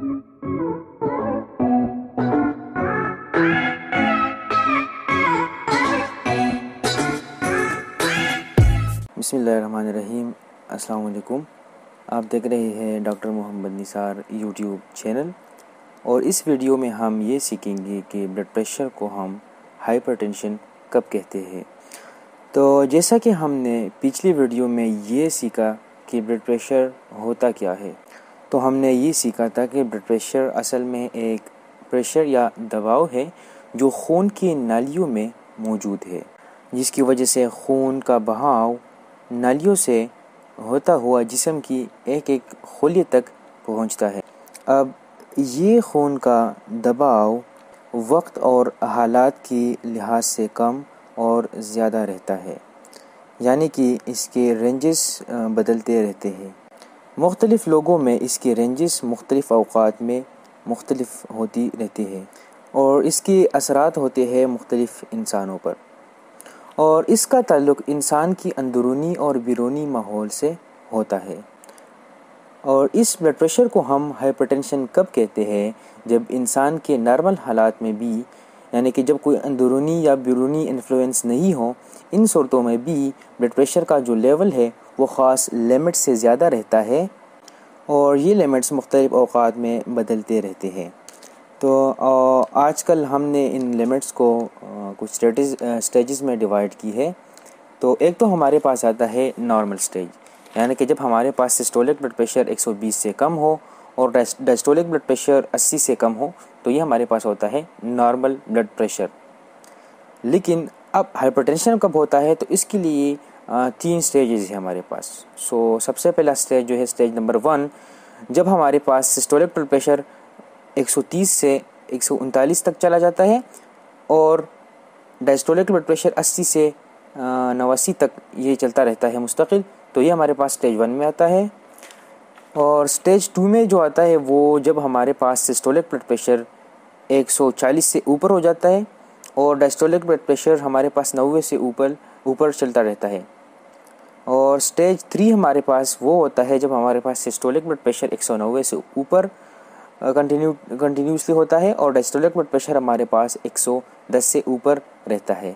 बिस्मिल्लाहिर्रहमानिर्रहीम। अस्सलाम वालेकुम। आप देख रहे हैं doctor Mohammad Nisar YouTube channel, और इस वीडियो में हम ये सीखेंगे कि ब्लड प्रेशर को हम हाइपरटेंशन कब कहते हैं। तो जैसा कि हमने पिछली वीडियो में ये सीखा कि ब्लड प्रेशर होता क्या है, तो हमने ये सीखा था कि ब्लड प्रेशर असल में एक प्रेशर या दबाव है जो खून की नालियों में मौजूद है, जिसकी वजह से खून का बहाव नालियों से होता हुआ जिस्म की एक एक खूलियत तक पहुंचता है। अब ये खून का दबाव वक्त और हालात की लिहाज से कम और ज़्यादा रहता है, यानी कि इसके रेंजेस बदलते रहते हैं। मुख्तलिफ़ लोगों में इसके रेंजेस मुख्तलिफ़ औक़ात में मुख्तलिफ़ होती रहती है, और इसके असरात होते हैं मुख्तलिफ़ इंसानों पर, और इसका ताल्लुक़ इंसान की अंदरूनी और बैरूनी माहौल से होता है। और इस ब्लड प्रेशर को हम हाइपरटेंशन कब कहते हैं, जब इंसान के नॉर्मल हालात में भी, यानी कि जब कोई अंदरूनी या बैरूनी इन्फ्लुएंस नहीं हो, इन सूरतों में भी ब्लड प्रेशर का जो लेवल है वो ख़ास लिमिट से ज़्यादा रहता है, और ये लिमिट्स मुख्तलिफ़ औक़ात में बदलते रहते हैं। तो आजकल हमने इन लिमिट्स को कुछ स्टेजेस में डिवाइड की है। तो एक तो हमारे पास आता है नॉर्मल स्टेज, यानी कि जब हमारे पास सिस्टोलिक ब्लड प्रेशर 120 से कम हो और डायस्टोलिक ब्लड प्रेशर 80 से कम हो, तो ये हमारे पास होता है नॉर्मल ब्लड प्रेशर। लेकिन अब हाइपरटेंशन कब होता है, तो इसके लिए 3 स्टेजेस हैं हमारे पास। सबसे पहला स्टेज जो है स्टेज नंबर 1, जब हमारे पास सिस्टोलिक ब्लड प्रेशर 130 से 139 तक चला जाता है और डायस्टोलिक ब्लड प्रेशर 80 से 89 तक ये चलता रहता है मुस्तकिल, तो ये हमारे पास स्टेज 1 में आता है। और स्टेज 2 में जो आता है वो जब हमारे पास सिस्टोलिक ब्लड प्रेशर 140 से ऊपर हो जाता है और डायस्टोलिक ब्लड प्रेशर हमारे पास 90 से ऊपर चलता रहता है। और स्टेज 3 हमारे पास वो होता है जब हमारे पास सिस्टोलिक ब्लड प्रेशर 190 से ऊपर कंटिन्यूसली होता है और डायस्टोलिक ब्लड प्रेशर हमारे पास 110 से ऊपर रहता है।